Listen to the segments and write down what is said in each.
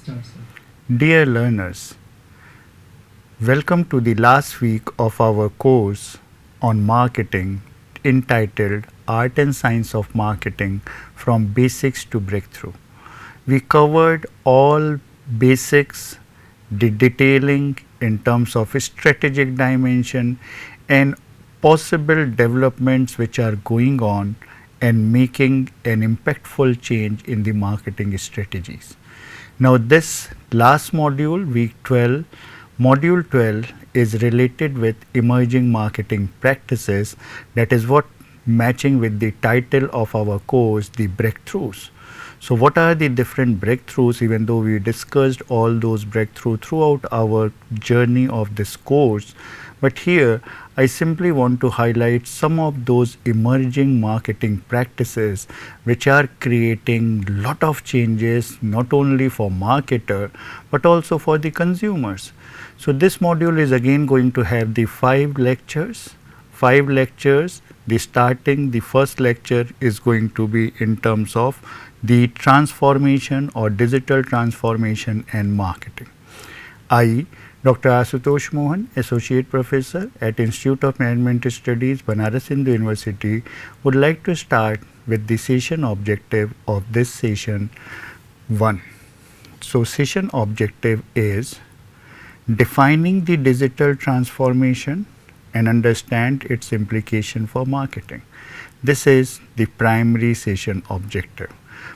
Start, sir. Dear learners, welcome to the last week of our course on marketing entitled Art and Science of Marketing from Basics to Breakthrough. We covered all basics, the detailing in terms of strategic dimension and possible developments which are going on and making an impactful change in the marketing strategies. Now this last module, week 12, module 12 is related with emerging marketing practices. That is what matching with the title of our course, the breakthroughs. So what are the different breakthroughs, even though we discussed all those breakthroughs throughout our journey of this course, but here I simply want to highlight some of those emerging marketing practices which are creating lot of changes not only for marketer but also for the consumers. So this module is again going to have the 5 lectures. The first lecture is going to be in terms of the transformation or digital transformation and marketing. I, Dr. Asutosh Mohan, Associate Professor at Institute of Management Studies, Banaras Hindu University, would like to start with the session objective of this session 1. So session objective is defining the digital transformation and understand its implication for marketing. This is the primary session objective.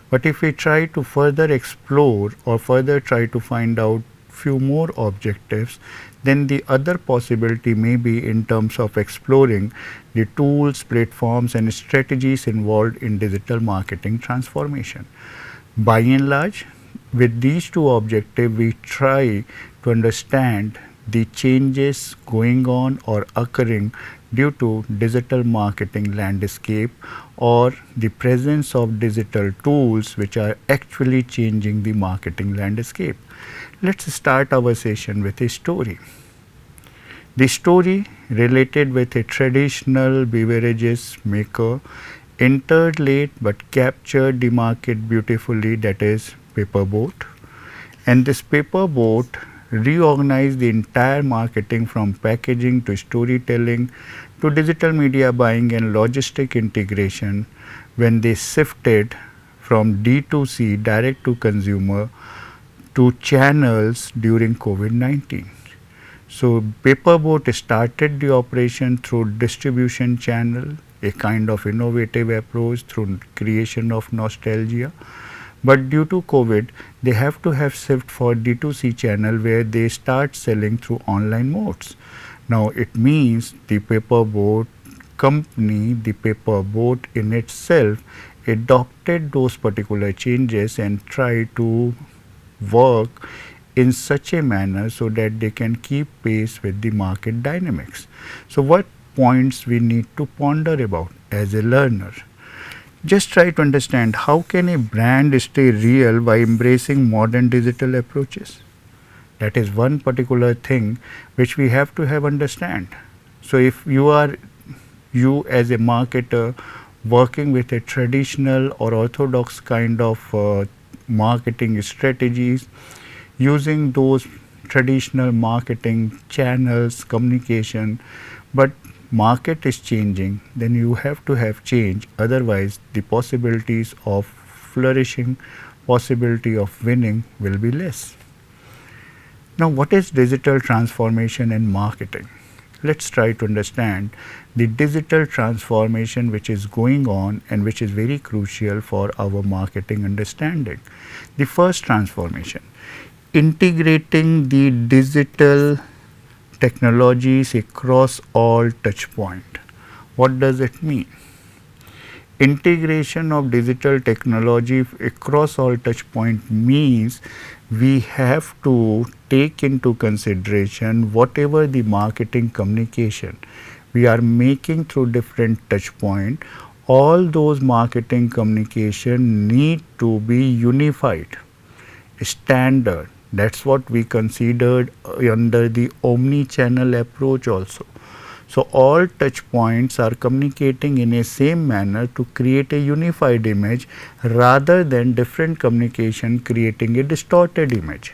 But if we try to further explore or further try to find out few more objectives, then the other possibility may be in terms of exploring the tools, platforms and strategies involved in digital marketing transformation. By and large, with these two objectives, we try to understand the changes going on or occurring due to digital marketing landscape or the presence of digital tools which are actually changing the marketing landscape. Let's start our session with a story. The story related with a traditional beverages maker entered late but captured the market beautifully, that is Paper Boat. And this Paper Boat reorganized the entire marketing from packaging to storytelling to digital media buying and logistic integration when they shifted from D2C, direct to consumer, to channels during COVID-19. So Paper Boat started the operation through distribution channel, a kind of innovative approach through creation of nostalgia. But due to COVID, they have to have shift for D2C channel where they start selling through online modes. Now it means the Paper Boat company, the Paper Boat in itself adopted those particular changes and tried to work in such a manner so that they can keep pace with the market dynamics. So what points we need to ponder about as a learner? Just try to understand how can a brand stay real by embracing modern digital approaches. That is one particular thing which we have to have understand. So if you as a marketer working with a traditional or orthodox kind of marketing strategies, using those traditional marketing channels, communication, but market is changing, then you have to have change. Otherwise, the possibilities of flourishing, possibility of winning will be less. Now, what is digital transformation in marketing? Let's try to understand the digital transformation which is going on and which is very crucial for our marketing understanding. The first transformation, integrating the digital technologies across all touch point. What does it mean? Integration of digital technology across all touch point means we have to take into consideration whatever the marketing communication we are making through different touch point. All those marketing communication need to be unified, standard. That's what we considered under the omni-channel approach also. So all touch points are communicating in a same manner to create a unified image rather than different communication creating a distorted image.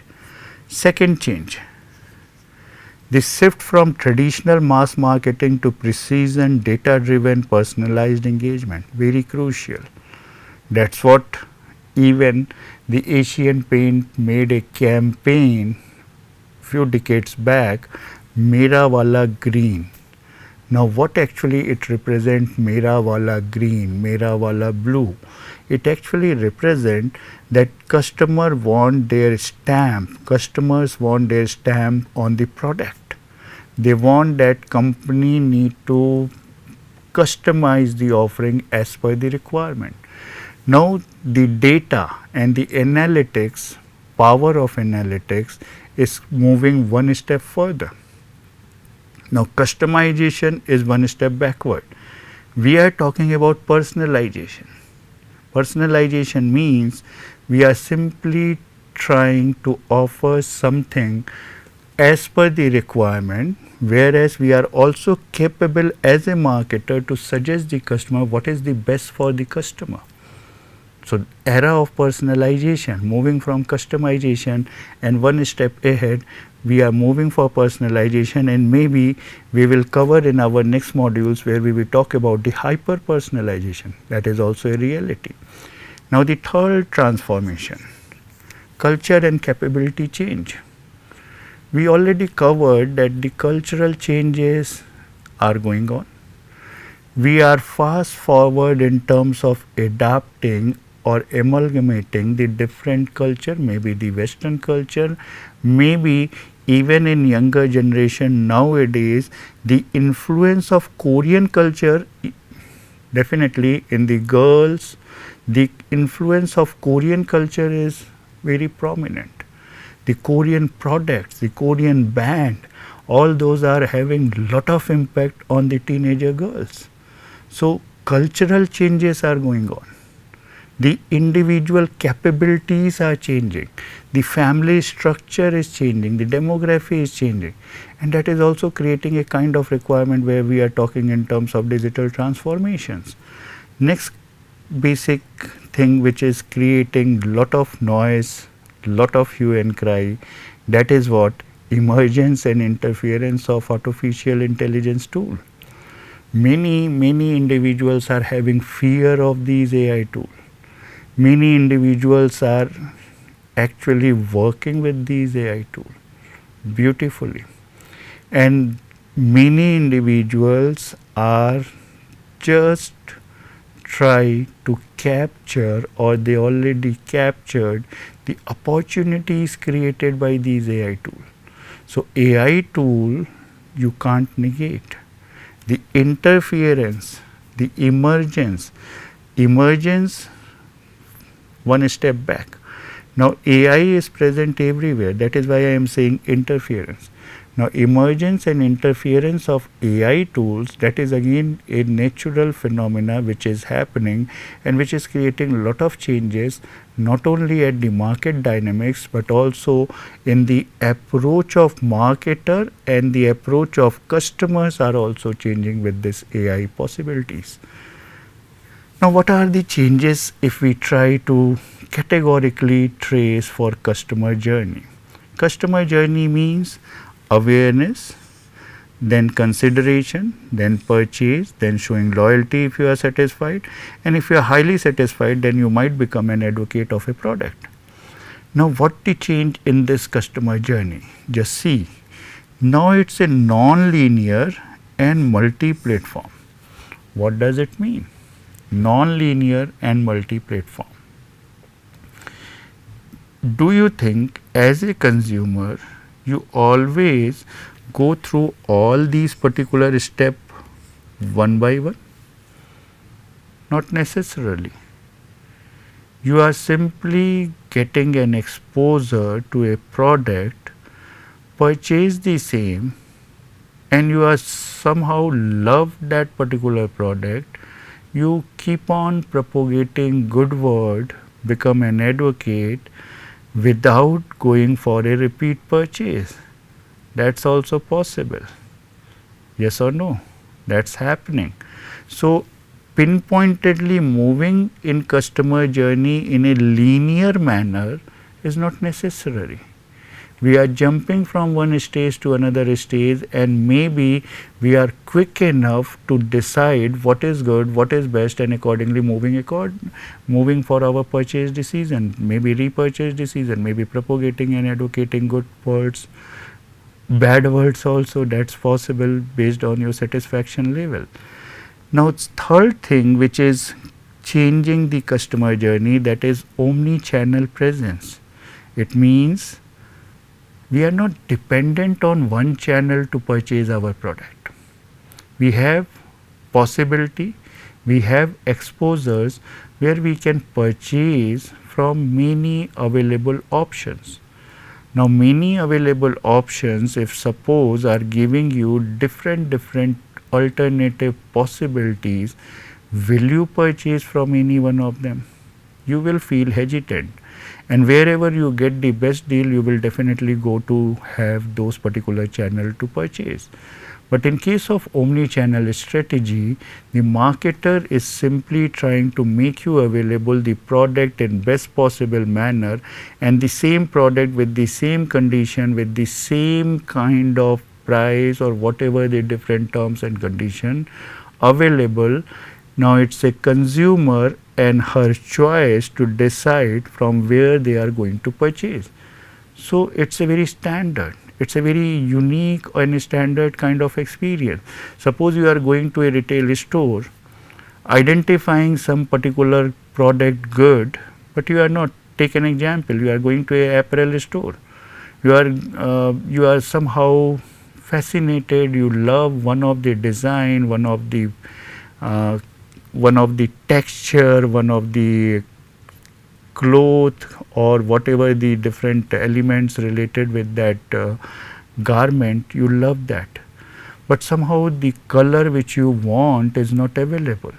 Second change, the shift from traditional mass marketing to precision data driven personalized engagement, very crucial. That's what even the Asian Paint made a campaign few decades back, Mera Wala Green. Now what actually it represents, Mera Wala Green, Mera Wala Blue? It actually represent that customer want their stamp, customers want their stamp on the product. They want that company need to customize the offering as per the requirement. Now the data and the analytics, power of analytics is moving one step further. Now customization is one step backward. We are talking about personalization. Personalization means we are simply trying to offer something as per the requirement, whereas we are also capable as a marketer to suggest the customer what is the best for the customer. So era of personalization, moving from customization and one step ahead, we are moving for personalization, and maybe we will cover in our next modules where we will talk about the hyper personalization. That is also a reality. Now the third transformation, culture and capability change. We already covered that the cultural changes are going on. We are fast forward in terms of adapting or amalgamating the different culture, maybe the Western culture, maybe even in younger generation nowadays, the influence of Korean culture, definitely in the girls, the influence of Korean culture is very prominent. The Korean products, the Korean band, all those are having lot of impact on the teenager girls. So cultural changes are going on. The individual capabilities are changing. The family structure is changing. The demography is changing. And that is also creating a kind of requirement where we are talking in terms of digital transformations. Next basic thing which is creating lot of noise, lot of hue and cry, that is what? Emergence and interference of artificial intelligence tool. Many individuals are having fear of these AI tools. Many individuals are actually working with these AI tools beautifully, and many individuals are just try to capture, or they already captured the opportunities created by these AI tools. So AI tool you can't negate. The interference, the emergence one step back. Now AI is present everywhere, that is why I am saying interference. Now emergence and interference of AI tools, that is again a natural phenomena which is happening and which is creating a lot of changes, not only at the market dynamics but also in the approach of marketer, and the approach of customers are also changing with this AI possibilities. Now what are the changes if we try to categorically trace for customer journey? Customer journey means awareness, then consideration, then purchase, then showing loyalty if you are satisfied, and if you are highly satisfied then you might become an advocate of a product. Now what the change in this customer journey? Just see, now it's a non-linear and multi-platform. What does it mean? Non-linear and multi-platform. Do you think as a consumer you always go through all these particular steps one by one? Not necessarily. You are simply getting an exposure to a product, purchase the same, and you are somehow love that particular product. You keep on propagating good word, become an advocate without going for a repeat purchase. That's also possible. Yes or no? That's happening. So pinpointedly moving in customer journey in a linear manner is not necessary. We are jumping from one stage to another stage, and maybe we are quick enough to decide what is good, what is best, and accordingly moving for our purchase decision, maybe repurchase decision, maybe propagating and advocating good words, bad words also. That's possible based on your satisfaction level. Now, it's third thing which is changing the customer journey, that is omni-channel presence. It means we are not dependent on one channel to purchase our product. We have possibility, we have exposures where we can purchase from many available options. Now, many available options, if suppose, are giving you different alternative possibilities, will you purchase from any one of them? You will feel hesitant, and wherever you get the best deal, you will definitely go to have those particular channel to purchase. But in case of omni-channel strategy, the marketer is simply trying to make you available the product in best possible manner, and the same product with the same condition, with the same kind of price or whatever the different terms and condition available. Now it's a consumer and her choice to decide from where they are going to purchase. So it's a very standard, it's a very unique and standard kind of experience. Suppose you are going to a retail store, identifying some particular product good, but you are not. Take an example, you are going to a apparel store. You are somehow fascinated, you love one of the design, one of the texture, one of the cloth, or whatever the different elements related with that garment, you love that. But somehow the color which you want is not available.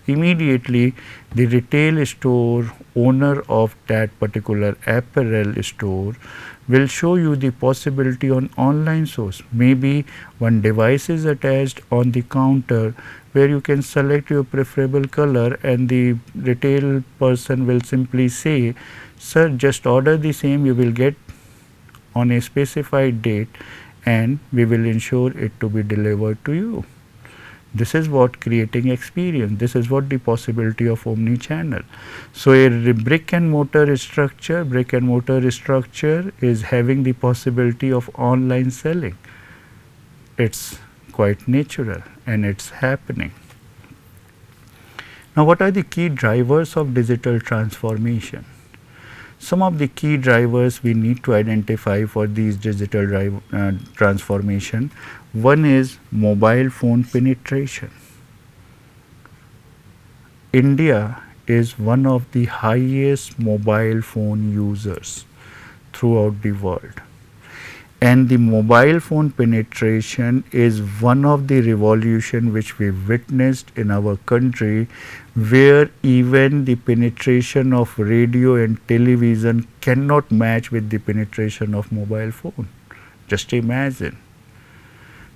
Immediately the retail store owner of that particular apparel store will show you the possibility on online source. Maybe one device is attached on the counter where you can select your preferable color, and the retail person will simply say, sir, just order the same, you will get on a specified date, and we will ensure it to be delivered to you. This is what creating experience, this is what the possibility of omni-channel. So a brick and mortar structure is having the possibility of online selling. It's quite natural and it's happening. Now, what are the key drivers of digital transformation? Some of the key drivers we need to identify for these digital transformation. One is mobile phone penetration. India is one of the highest mobile phone users throughout the world, and the mobile phone penetration is one of the revolution which we witnessed in our country, where even the penetration of radio and television cannot match with the penetration of mobile phone. Just imagine.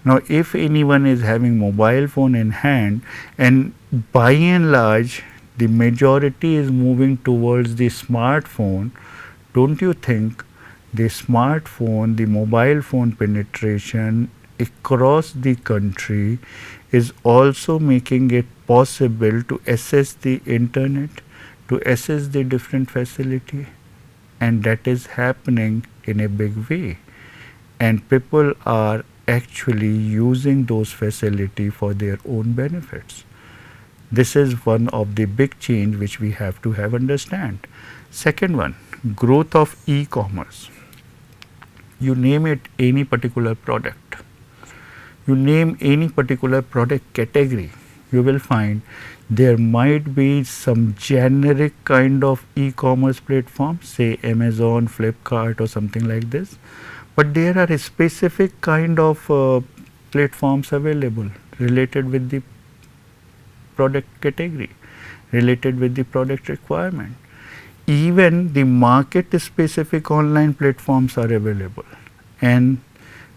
Now, if anyone is having mobile phone in hand, and by and large the majority is moving towards the smartphone, don't you think the smartphone, the mobile phone penetration across the country is also making it possible to access the internet, to access the different facility, and that is happening in a big way, and people are actually using those facilities for their own benefits. This is one of the big change which we have to have understand. Second one, growth of e-commerce. You name it, any particular product, you name any particular product category, you will find there might be some generic kind of e-commerce platform, say Amazon, Flipkart or something like this, but there are a specific kind of platforms available related with the product category, related with the product requirement. Even the market specific online platforms are available, and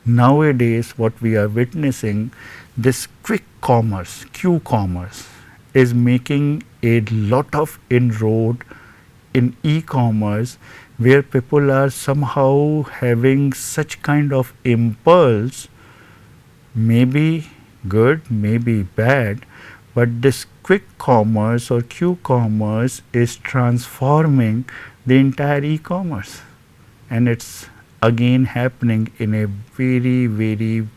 nowadays what we are witnessing, this quick commerce, Q-commerce, is making a lot of inroad in e-commerce, where people are somehow having such kind of impulse, maybe good, maybe bad, but this quick commerce or Q-commerce is transforming the entire e-commerce, and it's again happening in a very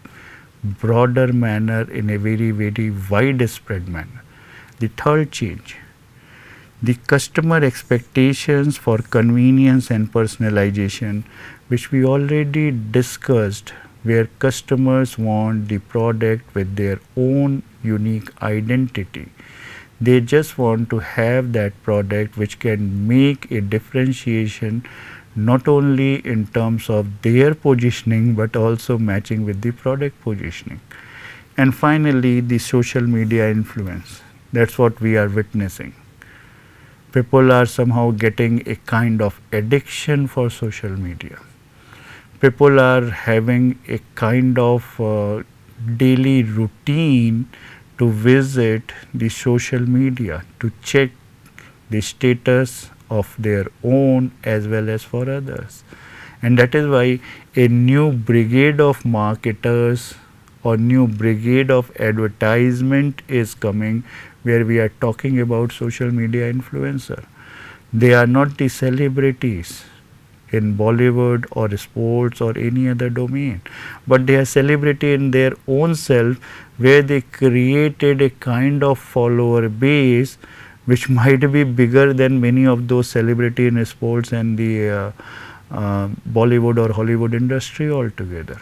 broader manner, in a very widespread manner. The third change, the customer expectations for convenience and personalization, which we already discussed, where customers want the product with their own unique identity. They just want to have that product which can make a differentiation not only in terms of their positioning but also matching with the product positioning. And finally, the social media influence. That's what we are witnessing. People are somehow getting a kind of addiction for social media. People are having a kind of daily routine to visit the social media to check the status of their own as well as for others. And that is why a new brigade of marketers or new brigade of advertisement is coming, where we are talking about social media influencer. They are not the celebrities in Bollywood or sports or any other domain, but they are celebrity in their own self, where they created a kind of follower base which might be bigger than many of those celebrity in sports and the Bollywood or Hollywood industry altogether.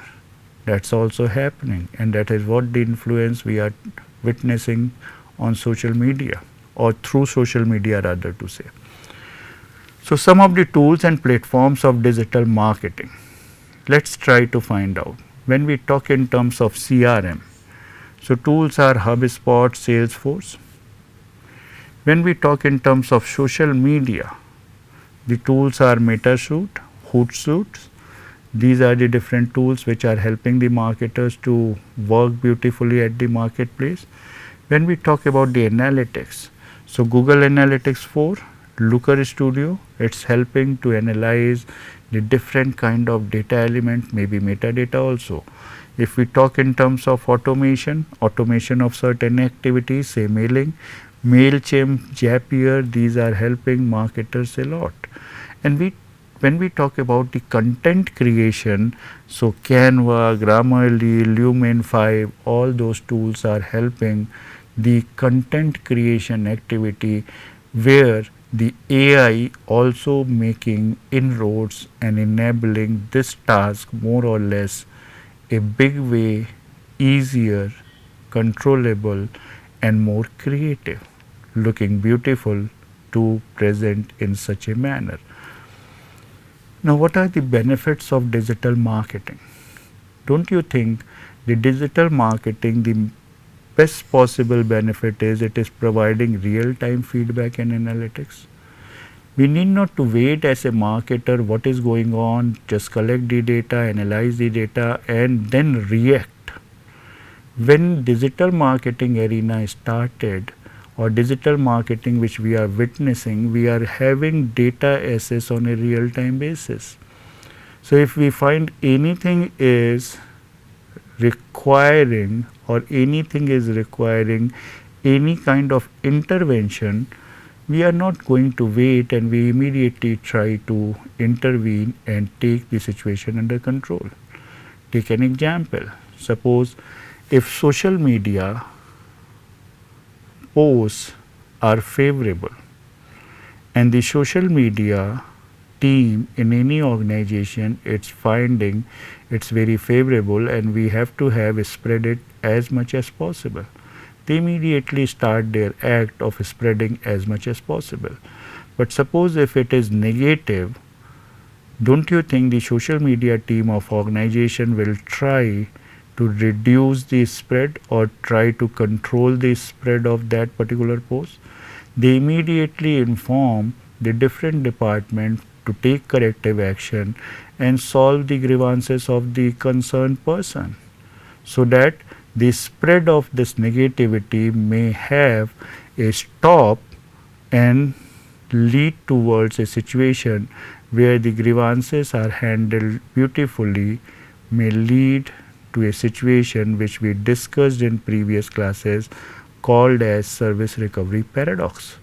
That's also happening, and that is what the influence we are witnessing on social media, or through social media rather to say. So some of the tools and platforms of digital marketing, let's try to find out. When we talk in terms of CRM, so tools are HubSpot, Salesforce. When we talk in terms of social media, the tools are Metashoot, Hootsuite. These are the different tools which are helping the marketers to work beautifully at the marketplace. When we talk about the analytics, so Google Analytics 4, Looker Studio, it's helping to analyze the different kind of data element, maybe metadata also. If we talk in terms of automation of certain activities, say mailing, MailChimp, Zapier, these are helping marketers a lot. And when we talk about the content creation, so Canva, Grammarly, Lumen 5, all those tools are helping the content creation activity, where the AI also making inroads and enabling this task more or less a big way easier, controllable and more creative, looking beautiful to present in such a manner. Now, what are the benefits of digital marketing? Don't you think the digital marketing, the best possible benefit is it is providing real-time feedback and analytics? We need not to wait as a marketer what is going on, just collect the data, analyze the data and then react. When digital marketing arena started, or digital marketing which we are witnessing, we are having data access on a real-time basis. So if we find anything is requiring or anything is requiring any kind of intervention, we are not going to wait and we immediately try to intervene and take the situation under control. Take an example. Suppose if social media posts are favorable and the social media team in any organization, it's finding it's very favorable and we have to have spread it as much as possible, they immediately start their act of spreading as much as possible. But suppose if it is negative, don't you think the social media team of organization will try to reduce the spread or try to control the spread of that particular post? They immediately inform the different department to take corrective action and solve the grievances of the concerned person, so that the spread of this negativity may have a stop and lead towards a situation where the grievances are handled beautifully, may lead to a situation which we discussed in previous classes called as service recovery paradox.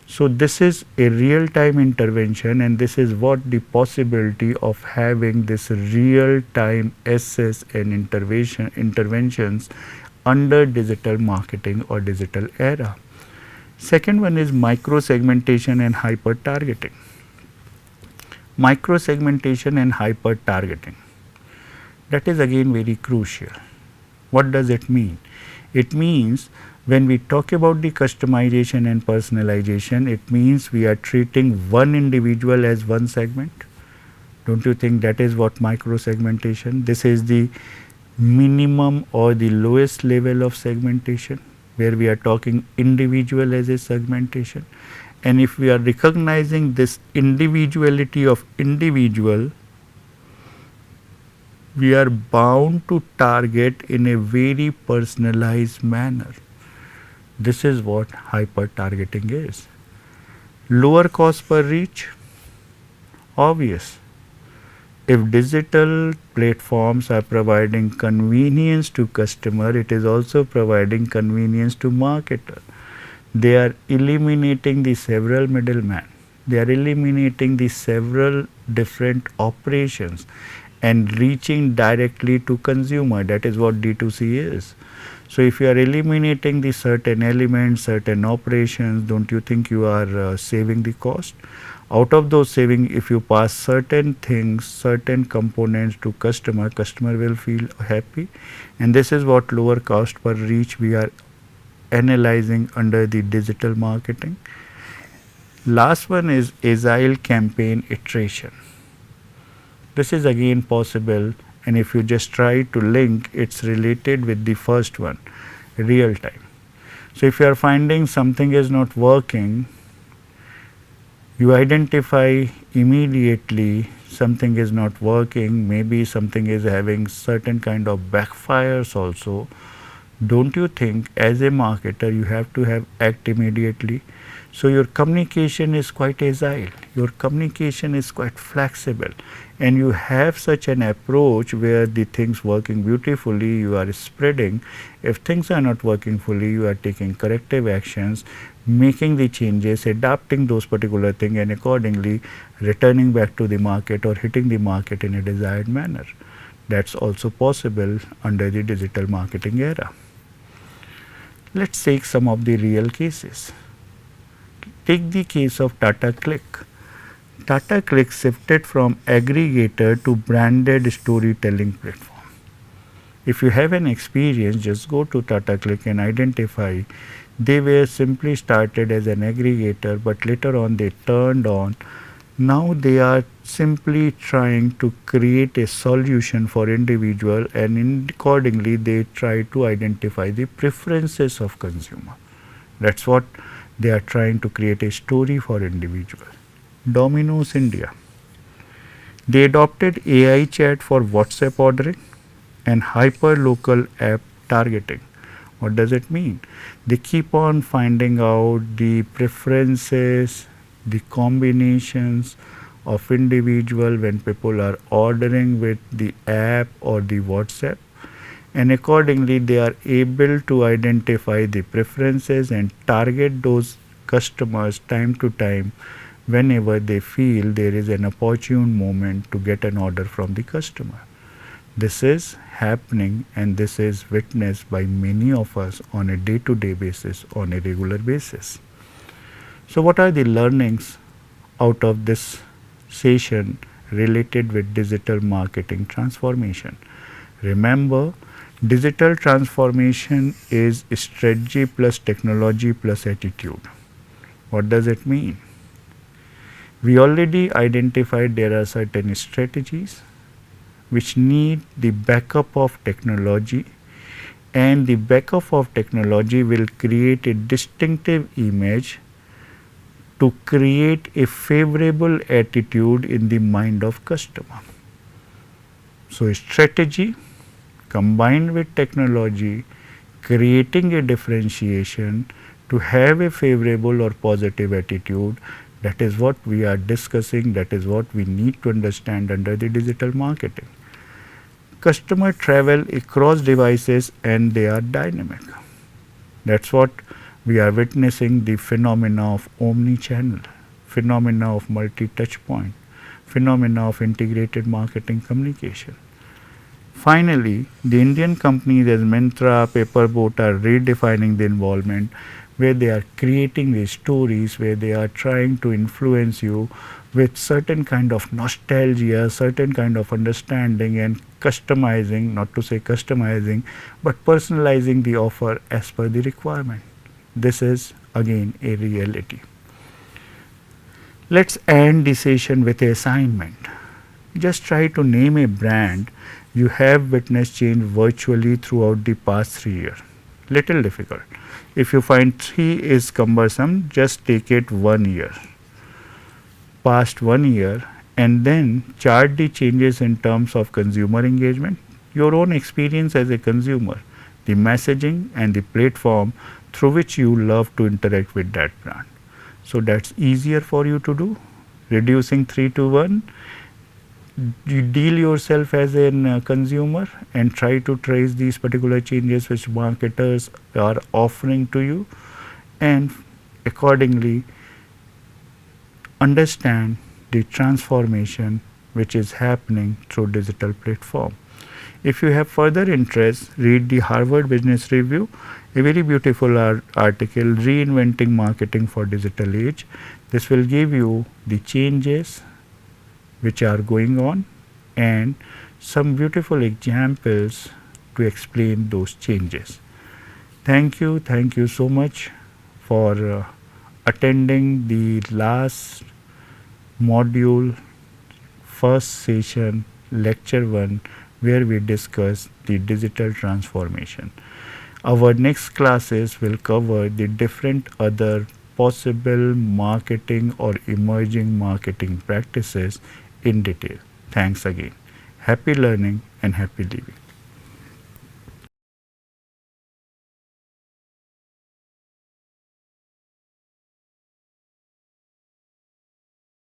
So this is a real time intervention, and this is what the possibility of having this real time SS and interventions under digital marketing or digital era. Second one is micro segmentation and hyper targeting. Micro segmentation and hyper targeting, that is again very crucial. What does it mean? It means when we talk about the customization and personalization, it means we are treating one individual as one segment. Don't you think that is what micro segmentation? This is the minimum or the lowest level of segmentation, where we are talking individual as a segmentation. And if we are recognizing this individuality of individual, we are bound to target in a very personalized manner. This is what hyper targeting is. Lower cost per reach, obvious. If digital platforms are providing convenience to customer, it is also providing convenience to marketer. They are eliminating the several middlemen. They are eliminating the several different operations and reaching directly to consumer. That is what D2C is. So if you are eliminating the certain elements, certain operations, don't you think you are saving the cost? Out of those saving, if you pass certain things, certain components to customer, customer will feel happy. And this is what lower cost per reach we are analyzing under the digital marketing. Last one is agile campaign iteration. This is again possible, and if you just try to link, it's related with the first one, real time. So if you are finding something is not working, you identify immediately something is not working, maybe something is having certain kind of backfires also. Don't you think as a marketer you have to act immediately? So your communication is quite agile, your communication is quite flexible, and you have such an approach where the things working beautifully, you are spreading. If things are not working fully, you are taking corrective actions, making the changes, adapting those particular things, and accordingly returning back to the market or hitting the market in a desired manner. That's also possible under the digital marketing era. Let's take some of the real cases. Take the case of Tata Click. Tata Click shifted from aggregator to branded storytelling platform. If you have an experience, just go to Tata Click and identify. They were simply started as an aggregator, but later on they turned on. Now they are simply trying to create a solution for individual, and accordingly they try to identify the preferences of consumer. That's what they are trying to create, a story for individual. Domino's India. They adopted AI chat for WhatsApp ordering and hyper local app targeting. What does it mean? They keep on finding out the preferences, the combinations of individual when people are ordering with the app or the WhatsApp, and accordingly they are able to identify the preferences and target those customers time to time whenever they feel there is an opportune moment to get an order from the customer. This is happening, and this is witnessed by many of us on a day-to-day basis, on a regular basis. So what are the learnings out of this session related with digital marketing transformation? Remember, digital transformation is strategy plus technology plus attitude. What does it mean? We already identified there are certain strategies which need the backup of technology, and the backup of technology will create a distinctive image to create a favorable attitude in the mind of customer. So, strategy combined with technology, creating a differentiation to have a favorable or positive attitude, that is what we are discussing, that is what we need to understand under the digital marketing. Customer travel across devices and they are dynamic. That's what we are witnessing, the phenomena of omni-channel, phenomena of multi-touch point, phenomena of integrated marketing communication. Finally, the Indian companies as Myntra, Paperboat are redefining the involvement where they are creating these stories, where they are trying to influence you with certain kind of nostalgia, certain kind of understanding and customizing, not to say customizing, but personalizing the offer as per the requirement. This is again a reality. Let's end the session with an assignment. Just try to name a brand you have witnessed change virtually throughout the past 3 years. Little difficult. If you find 3 is cumbersome, just take it 1 year, past 1 year, and then chart the changes in terms of consumer engagement, your own experience as a consumer, the messaging and the platform through which you love to interact with that brand. So that's easier for you to do. Reducing 3 to 1, you deal yourself as a consumer and try to trace these particular changes which marketers are offering to you, and accordingly understand the transformation which is happening through digital platform. If you have further interest, read the Harvard Business Review, a very beautiful article, Reinventing Marketing for Digital Age. This will give you the changes which are going on and some beautiful examples to explain those changes. Thank you so much for attending the last module, first session, lecture 1, where we discuss the digital transformation. Our next classes will cover the different other possible marketing or emerging marketing practices in detail. Thanks again. Happy learning and happy living.